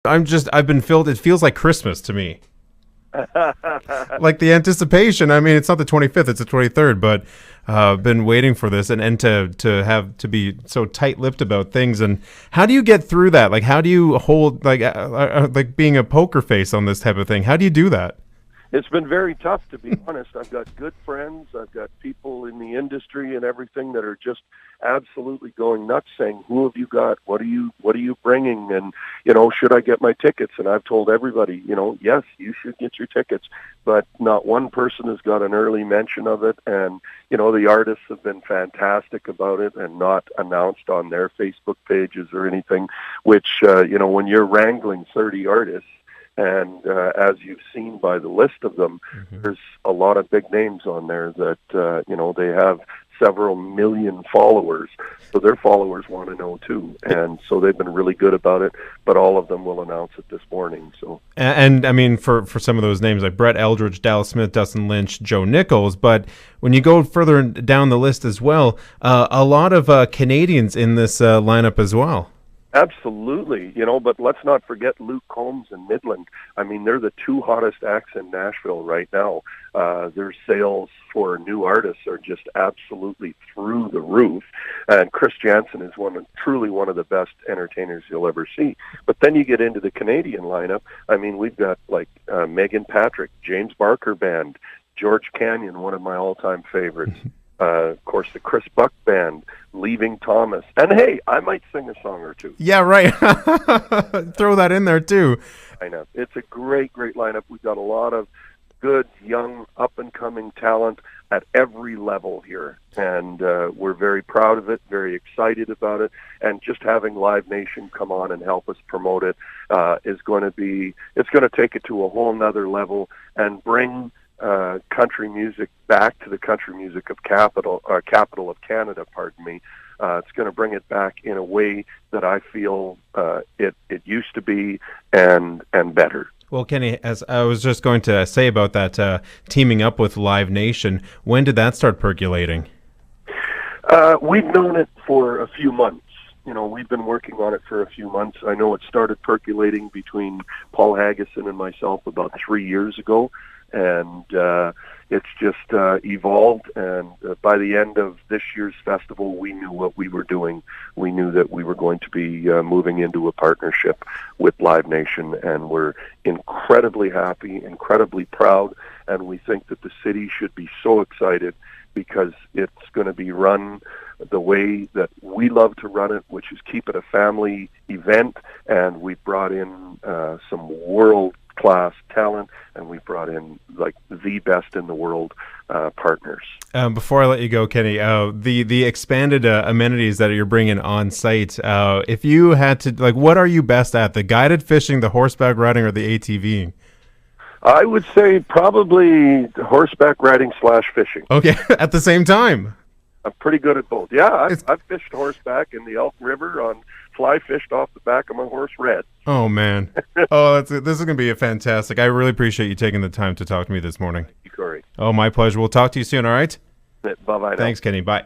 I've been filled. It feels like Christmas to me. Like the anticipation. I mean, it's not the 25th, it's the 23rd, but been waiting for this and to be so tight-lipped about things. And how do you get through that? Like, how do you hold, like being a poker face on this type of thing? How do you do that? It's been very tough, to be honest. I've got good friends. I've got people in the industry and everything that are just absolutely going nuts, saying, "Who have you got? What are you bringing? And should I get my tickets?" And I've told everybody, yes, you should get your tickets, but not one person has got an early mention of it. And the artists have been fantastic about it and not announced on their Facebook pages or anything. Which when you're wrangling 30 artists. And as you've seen by the list of them, there's a lot of big names on there that, they have several million followers. So their followers want to know too. And so they've been really good about it, but all of them will announce it this morning. So And I mean, for some of those names like Brett Eldridge, Dallas Smith, Dustin Lynch, Joe Nichols, but when you go further down the list as well, a lot of Canadians in this lineup as well. Absolutely, but let's not forget Luke Combs and Midland. I mean, they're the two hottest acts in Nashville right now. Their sales for new artists are just absolutely through the roof. And Chris Jansen is truly one of the best entertainers you'll ever see. But then you get into the Canadian lineup. I mean, we've got Megan Patrick, James Barker Band, George Canyon, one of my all-time favorites. Of course, the Chris Buck Band, Leaving Thomas. And hey, I might sing a song or two. Yeah, right. Throw that in there, too. I know. It's a great, great lineup. We've got a lot of good, young, up-and-coming talent at every level here. And we're very proud of it, very excited about it. And just having Live Nation come on and help us promote it it's going to take it to a whole nother level and bring country music back to the country music of capital of Canada. Pardon me. It's going to bring it back in a way that I feel it used to be, and better. Well, Kenny, as I was just going to say about that teaming up with Live Nation, when did that start percolating? We've known it for a few months. We've been working on it for a few months. I know it started percolating between Paul Haggison and myself about 3 years ago. And it's just evolved, and by the end of this year's festival, we knew what we were doing. We knew that we were going to be moving into a partnership with Live Nation, and we're incredibly happy, incredibly proud, and we think that the city should be so excited because it's going to be run the way that we love to run it, which is keep it a family event, and we brought in some world-class talent, and we brought in the best in the world partners. Before I let you go, Kenny, the expanded amenities that you're bringing on site, if you had to, what are you best at, the guided fishing, the horseback riding, or the ATVing? I would say probably horseback riding / fishing. Okay, at the same time. I'm pretty good at both. Yeah, I've fished horseback in the Elk River on fly fished off the back of my horse, Red. Oh, man. This is going to be fantastic. I really appreciate you taking the time to talk to me this morning. Thank you, Corey. Oh, my pleasure. We'll talk to you soon, all right? Bye-bye now. Thanks, Kenny. Bye.